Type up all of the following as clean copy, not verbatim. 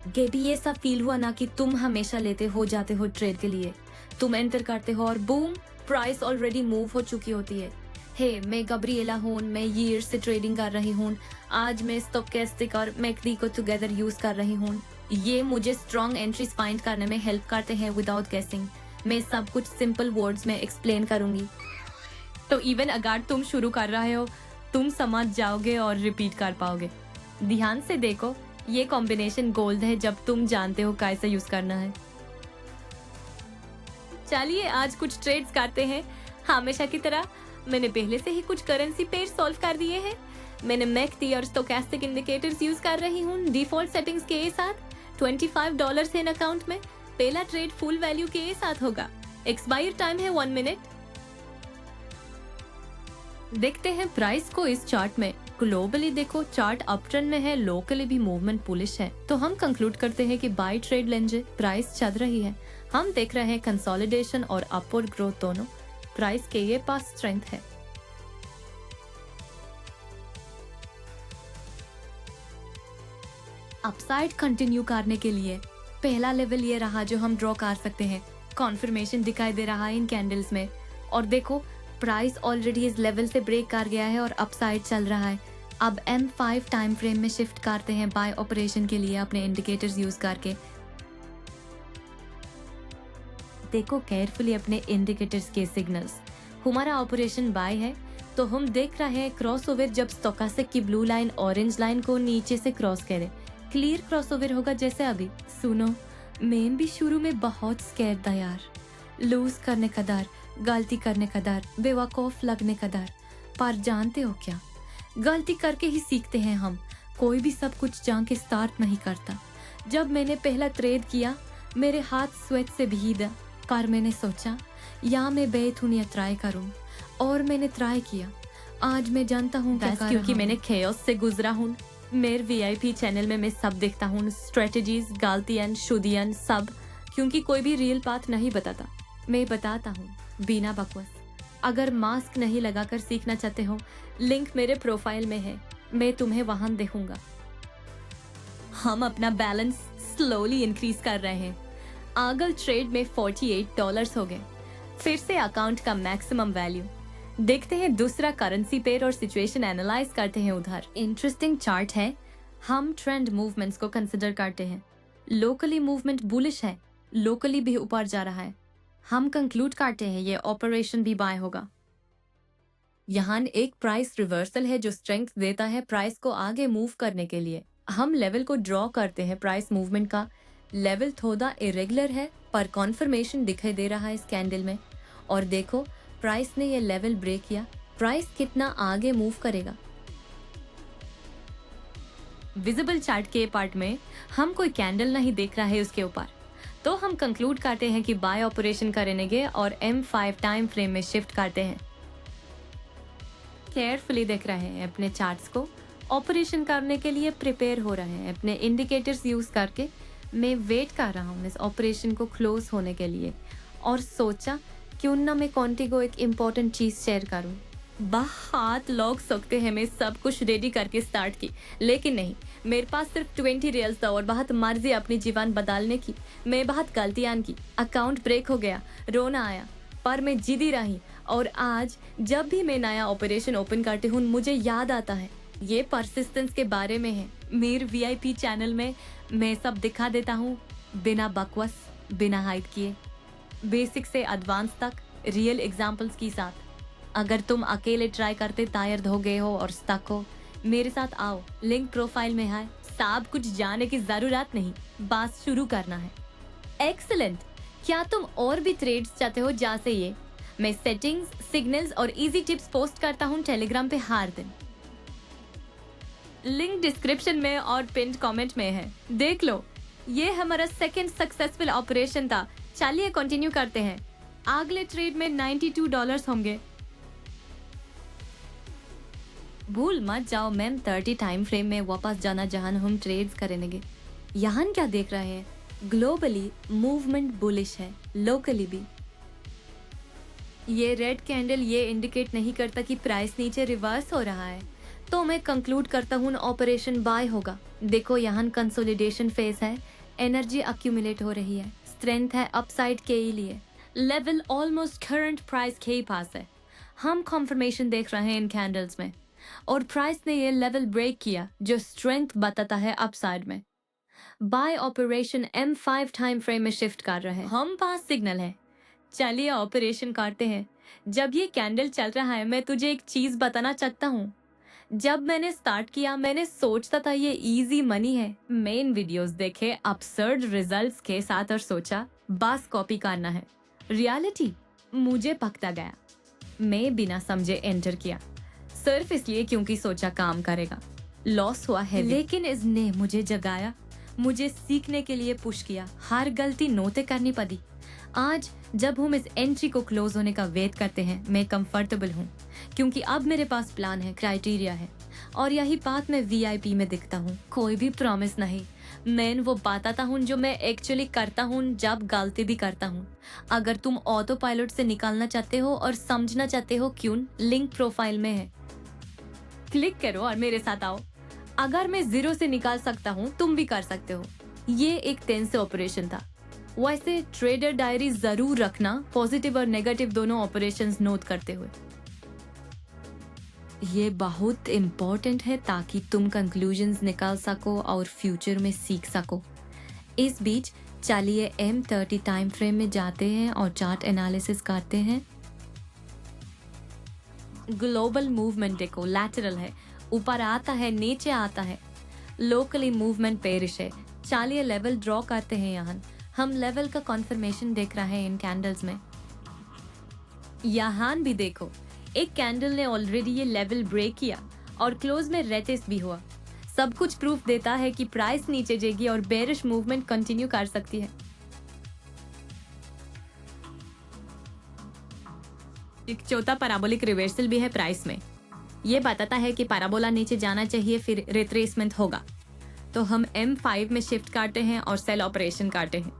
गेबी, ये सब फील हुआ ना कि तुम हमेशा लेते हो जाते हो ट्रेड के लिए। तुम एंटर करते हो और बूम, प्राइस ऑलरेडी मूव हो चुकी होती है। हे, मैं गब्रिएला हूँ, मैं ईयर से ट्रेडिंग कर रही हूँ। आज मैं स्टोकेस्टिक और मैकडी को टुगेदर यूज कर रही हूँ। ये मुझे स्ट्रॉन्ग एंट्रीज फाइंड करने में हेल्प करते हैं विदाउट गेसिंग। मैं सब कुछ सिंपल वर्ड्स में एक्सप्लेन करूंगी, तो इवन अगर तुम शुरू कर रहे हो, तुम समझ जाओगे और रिपीट कर पाओगे। ध्यान से देखो, ये कॉम्बिनेशन गोल्ड है जब तुम जानते हो कैसे यूज करना है। चलिए आज कुछ ट्रेड्स करते हैं। हमेशा की तरह मैंने पहले से ही कुछ करेंसी पेयर सॉल्व कर दिए हैं। मैंने मैकडी और स्टोकेस्टिक इंडिकेटर्स यूज कर रही हूँ डिफॉल्ट सेटिंग्स के साथ। $25 है इन अकाउंट में। पहला ट्रेड फुल वैल्यू के साथ होगा। एक्सपायर टाइम है 1 मिनट। देखते हैं प्राइस को इस चार्ट में। ग्लोबली देखो, चार्ट अप ट्रेंड में है, लोकली भी मूवमेंट बुलिश है, तो हम कंक्लूड करते हैं कि बाय ट्रेड लेंगे। प्राइस चल रही है, हम देख रहे हैं कंसोलिडेशन और अपवर्ड ग्रोथ दोनों। प्राइस के ये पास स्ट्रेंथ है। अपसाइड कंटिन्यू करने के लिए पहला लेवल ये रहा जो हम ड्रॉ कर सकते हैं। कॉन्फर्मेशन दिखाई दे रहा है इन कैंडल्स में, और देखो प्राइस ऑलरेडी इस लेवल से ब्रेक कर गया है और अपसाइड चल रहा है। अब M5 टाइम फ्रेम में शिफ्ट करते हैं बाय ऑपरेशन के लिए अपने इंडिकेटर्स यूज करके। देखो केयरफुली अपने इंडिकेटर्स के सिग्नल्स। हमारा ऑपरेशन बाय है, तो हम देख रहे हैं क्रॉसओवर जब स्टोकास्टिक की ब्लू लाइन ऑरेंज लाइन को नीचे से क्रॉस करे। क्लियर क्रॉसओवर होगा जैसे अभी। सुनो, मैं भी शुरू में बहुत स्कैर्ड था यार। लूज करने का डर, गलती करने का डर, बेवकूफ लगने का डर। पर जानते हो क्या, गलती करके ही सीखते हैं हम। कोई भी सब कुछ जान के स्टार्ट नहीं करता। जब मैंने पहला ट्रेड किया, मेरे हाथ स्वेट से भीगा, पर मैंने सोचा या मैं बेथुनिया ट्राई करूं, और मैंने ट्राई किया। आज मैं जानता हूँ क्योंकि मैंने खेओस से गुजरा हूँ। मेरे VIP चैनल में मैं सब देखता हूँ, स्ट्रेटजीज, गलतियां, शुद्धियां, सब। क्योंकि कोई भी रियल पाथ नहीं बताता, मैं बताता हूँ बिना बकवास। अगर मास्क नहीं लगाकर सीखना चाहते हो, लिंक मेरे प्रोफाइल में है, मैं तुम्हें वहां देखूंगा। हम अपना बैलेंस स्लोली इंक्रीज कर रहे हैं। अगले ट्रेड में $48 हो गए। फिर से अकाउंट का मैक्सिमम वैल्यू। देखते हैं दूसरा करेंसी पेयर और सिचुएशन एनालाइज करते हैं उधर। इंटरेस्टिंग चार्ट है। हम ट्रेंड मूवमेंट्स को कंसिडर करते हैं। लोकली मूवमेंट बुलिश है, लोकली भी ऊपर जा रहा है। हम कंक्लूड करते हैं ये ऑपरेशन भी बाय होगा। यहाँ एक प्राइस रिवर्सल है जो स्ट्रेंथ देता है प्राइस को आगे मूव करने के लिए। हम लेवल को ड्रॉ करते हैं। प्राइस मूवमेंट का लेवल थोड़ा इरेगुलर है, पर कॉन्फर्मेशन दिखाई दे रहा है इस कैंडल में। और देखो प्राइस ने ये लेवल ब्रेक किया। प्राइस कितना आगे मूव करेगा। विजिबल चार्ट के पार्ट में हम कोई कैंडल नहीं देख रहा है उसके ऊपर, तो हम कंक्लूड करते हैं कि बाय ऑपरेशन करेंगे और M5 टाइम फ्रेम में शिफ्ट करते हैं। केयरफुली देख रहे हैं अपने चार्ट्स को। ऑपरेशन करने के लिए प्रिपेयर हो रहे हैं अपने इंडिकेटर्स यूज करके। मैं वेट कर रहा हूँ इस ऑपरेशन को क्लोज होने के लिए, और सोचा क्यों ना मैं कॉन्टिगो एक इम्पोर्टेंट चीज शेयर करूँ। बहुत लोग सकते हैं मैं सब कुछ रेडी करके स्टार्ट की, लेकिन नहीं, मेरे पास सिर्फ 20 रियल्स था और बहुत मर्जी अपनी जीवन बदलने की। मैं बहुत गलतियां की, अकाउंट ब्रेक हो गया, रोना आया, पर मैं जिद्दी रही। और आज जब भी मैं नया ऑपरेशन ओपन करती हूँ, मुझे याद आता है ये परसिस्टेंस के बारे में है। मेरे VIP चैनल में मैं सब दिखा देता हूँ, बिना बकवास, बिना हाइप किए, बेसिक से एडवांस तक रियल एग्जाम्पल्स के साथ। अगर तुम अकेले ट्राई करते टायर्ड हो गए हो और स्टक हो, मेरे साथ आओ, लिंक प्रोफाइल में है। सब कुछ जाने की जरूरत नहीं, बस शुरू करना है। एक्सीलेंट। क्या तुम और भी ट्रेड्स चाहते हो जैसे ये? मैं सेटिंग्स, सिग्नल्स और इजी टिप्स पोस्ट करता हूँ टेलीग्राम पे हर दिन। लिंक डिस्क्रिप्शन में और पिन कमेंट में है, देख लो। ये हमारा सेकंड सक्सेसफुल ऑपरेशन था। चलिए कंटिन्यू करते हैं। अगले ट्रेड में $92 होंगे। भूल मत जाओ मैम 30 टाइम फ्रेम में वापस जाना जहां हम ट्रेड्स करेंगे। यहाँ क्या देख रहे हैं? ग्लोबली मूवमेंट बुलिश है, लोकली भी। ये रेड कैंडल ये इंडिकेट नहीं करता कि प्राइस नीचे रिवर्स हो रहा है, तो मैं कंक्लूड करता हूँ ऑपरेशन बाय होगा। देखो यहाँ कंसोलिडेशन फेज है, एनर्जी अक्यूमुलेट हो रही है, स्ट्रेंथ है अपसाइड के ही लिए, लेवल ऑलमोस्ट करंट प्राइस के ही पास है। हम कंफर्मेशन देख रहे हैं इन कैंडल्स में, और प्राइस ने ये लेवल ब्रेक किया जो स्ट्रेंथ बताता है अपसाइड में। Bye operation M5 time frame में शिफ्ट कर रहे हैं। हम पास सिग्नल है, चलिए ऑपरेशन करते हैं। जब ये कैंडल चल रहा है, मैं तुझे एक चीज बताना चाहता हूँ। जब मैंने स्टार्ट किया, मैंने सोचता था ये इजी मनी है। मेन वीडियोस देखे अपसर्ड रिजल्ट्स के साथ और सोचा बस कॉपी करना है। रियलिटी मुझे पकता गया। मैं बिना समझे एंटर किया, सिर्फ इसलिए क्योंकि सोचा काम करेगा। लॉस हुआ है, लेकिन इसने मुझे जगाया, मुझे सीखने के लिए पुश किया। हर गलती नोटे करनी पड़ी। आज जब हम इस एंट्री को क्लोज होने का वेट करते हैं, मैं कंफर्टेबल हूँ, क्योंकि अब मेरे पास प्लान है, क्राइटेरिया है, और यही बात मैं VIP में दिखता हूँ। कोई भी प्रॉमिस नहीं, मैं वो बताता हूँ जो मैं एक्चुअली करता हूँ जब गलती भी करता हूँ। अगर तुम ऑटो पायलट से निकालना चाहते हो और समझना चाहते हो क्यों, लिंक प्रोफाइल में है, क्लिक करो और मेरे साथ आओ। अगर मैं 0 से निकाल सकता हूँ, तुम भी कर सकते हो। ये एक टेंस ऑपरेशन था। वैसे ट्रेडर डायरी जरूर रखना, पॉजिटिव और नेगेटिव दोनों ऑपरेशंस नोट करते हुए। ये बहुत इम्पोर्टेंट है ताकि तुम कंक्लूजन्स निकाल सको और फ्यूचर में सीख सको। इस बीच चलिए M30 टाइम फ्रेम में जाते हैं और चार्ट एनालिसिस करते हैं। ग्लोबल मूवमेंट देखो, लैटरल है, ऊपर आता है, नीचे आता है। लोकली मूवमेंट पेरिश है। चलिए लेवल ड्रॉ करते हैं। यहाँ हम लेवल का कॉन्फर्मेशन देख रहे हैं इन कैंडल्स में। यहाँ भी देखो, एक कैंडल ने ऑलरेडी ये लेवल ब्रेक किया और क्लोज में रेटेस्ट भी हुआ। सब कुछ प्रूफ देता है कि प्राइस नीचे जाएगी और बेरिश मूवमेंट कंटिन्यू कर सकती है। एक चौथा पैराबोलिक रिवर्सल भी है प्राइस में। ये बताता है कि पैराबोला नीचे जाना चाहिए, फिर रिट्रेसमेंट होगा। तो हम M5 में शिफ्ट करते हैं और सेल ऑपरेशन करते हैं।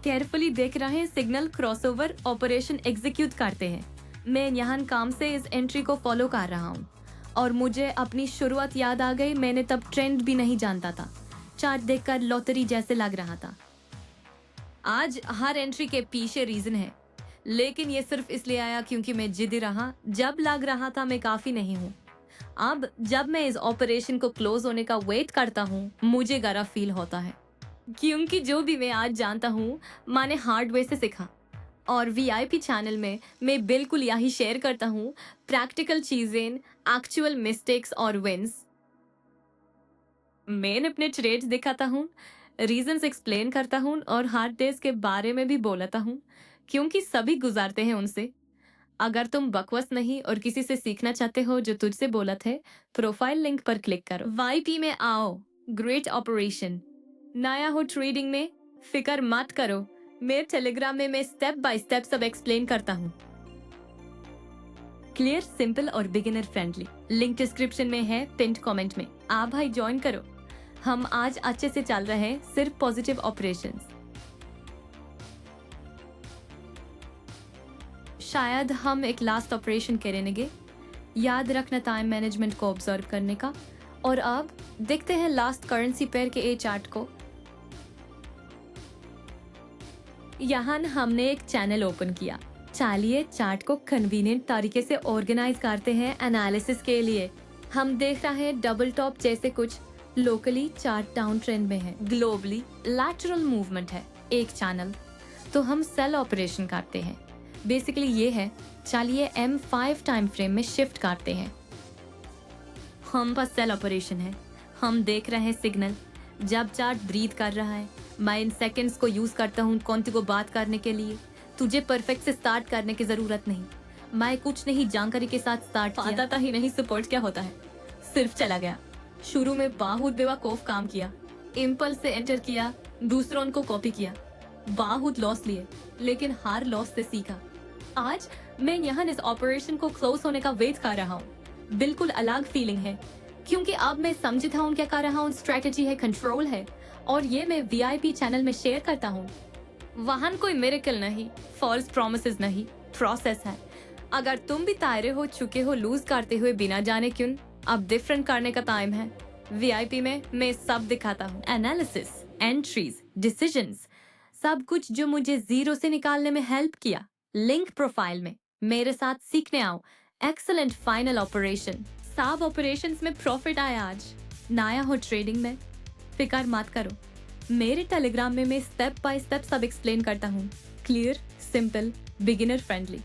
केयरफुली देख रहे हैं, सिग्नल क्रॉसओवर ऑपरेशन एग्जीक्यूट करते हैं। मैं यहाँ काम से इस एंट्री को फॉलो कर रहा हूँ और मुझे अपनी शुरुआत याद आ गई। मैंने तब ट्रेंड भी नहीं जानता था, चार्ट देखकर लॉटरी जैसे लग रहा था। आज हर एंट्री के पीछे रीजन है, लेकिन ये सिर्फ इसलिए आया क्योंकि मैं जिद्दी रहा। जब लग रहा था मैं काफी नहीं हूँ। अब जब मैं इस ऑपरेशन को क्लोज होने का वेट करता हूँ, मुझे गरा फील होता है, क्योंकि जो भी मैं आज जानता हूँ मैंने हार्डवेयर से सीखा। और VIP चैनल में मैं बिल्कुल यही शेयर करता हूँ, प्रैक्टिकल चीजें, एक्चुअल मिस्टेक्स और विंस। मैं अपने ट्रेड्स दिखाता हूँ, रीजंस एक्सप्लेन करता हूँ और हार्ड डेज के बारे में भी बोलता हूँ, क्योंकि सभी गुजारते हैं उनसे। अगर तुम बकवास नहीं और किसी से सीखना चाहते हो जो तुझसे बोला थे, प्रोफाइल लिंक पर क्लिक करो। VIP में आओ। Great operation. नया हो ट्रेडिंग में, फिकर मत करो। मेरे टेलीग्राम में मैं स्टेप बाय स्टेप सब एक्सप्लेन करता हूँ। क्लियर, सिंपल और बिगिनर फ्रेंडली। लिंक डिस्क्रिप्शन में है, पिंड कमेंट में। आप भाई ज्वाइन करो। हम आज अच्छे से चल रहे हैं, सिर्फ पॉजिटिव ऑपरेशंस। शायद हम एक लास्ट ऑपरेशन करेंगे। याद रखना टाइम मैनेजमेंट को ऑब्जर्व करने का। और अब देखते हैं लास्ट करेंसी पेयर के ए चार्ट को। यहाँ हमने एक चैनल ओपन किया। चलिए चार्ट को कन्वीनियंट तरीके से ऑर्गेनाइज करते हैं एनालिसिस के लिए। हम देख रहे हैं डबल टॉप जैसे कुछ। लोकली चार्ट डाउन ट्रेंड में है, ग्लोबली लैटरल मूवमेंट है, एक चैनल। तो हम सेल ऑपरेशन करते हैं। बेसिकली ये है। चलिए M5 टाइम फ्रेम में शिफ्ट करते हैं। हम पास सेल ऑपरेशन है। हम देख रहे हैं सिग्नल। जब चार्ट ब्रीथ कर रहा है, मैं इन सेकंड्स को यूज करता हूँ कौन को बात करने के लिए। तुझे परफेक्ट से स्टार्ट करने की जरूरत नहीं। मैं कुछ नहीं जानकारी के साथ स्टार्ट किया। पता था ही नहीं सपोर्ट क्या होता है, सिर्फ चला गया। शुरू में बहुत बेवकूफ काम किया। इम्पल्स से एंटर किया, दूसरों को कॉपी किया, बहुत लॉस लिए, लेकिन हर लॉस से सीखा। आज मैं यहाँ इस ऑपरेशन को क्लोज होने का वेट कर रहा हूँ। बिल्कुल अलग फीलिंग है, क्योंकि अब मैं समझता हूँ क्या कर रहा हूँ। स्ट्रेटेजी है, कंट्रोल है, और ये मैं VIP चैनल में शेयर करता हूँ। वहाँ कोई मिरेकल नहीं, फॉल्स प्रॉमिसेस नहीं, प्रोसेस है। अगर तुम भी तायरे हो चुके हो लूज करते हुए बिना जाने क्यों, अब डिफरेंट करने का टाइम है। वीआईपी में मैं सब दिखाता हूँ, एनालिसिस, एंट्रीज, डिसीजंस, सब कुछ जो मुझे जीरो से निकालने में हेल्प किया। लिंक प्रोफाइल में मेरे साथ सीखने आओ। एक्सलेंट फाइनल ऑपरेशन, सब ऑपरेशंस में प्रॉफिट आया आज। नया हो ट्रेडिंग में, फिकर मत करो। मेरे टेलीग्राम में मैं स्टेप बाय स्टेप सब एक्सप्लेन करता हूँ। Clear, simple, beginner friendly.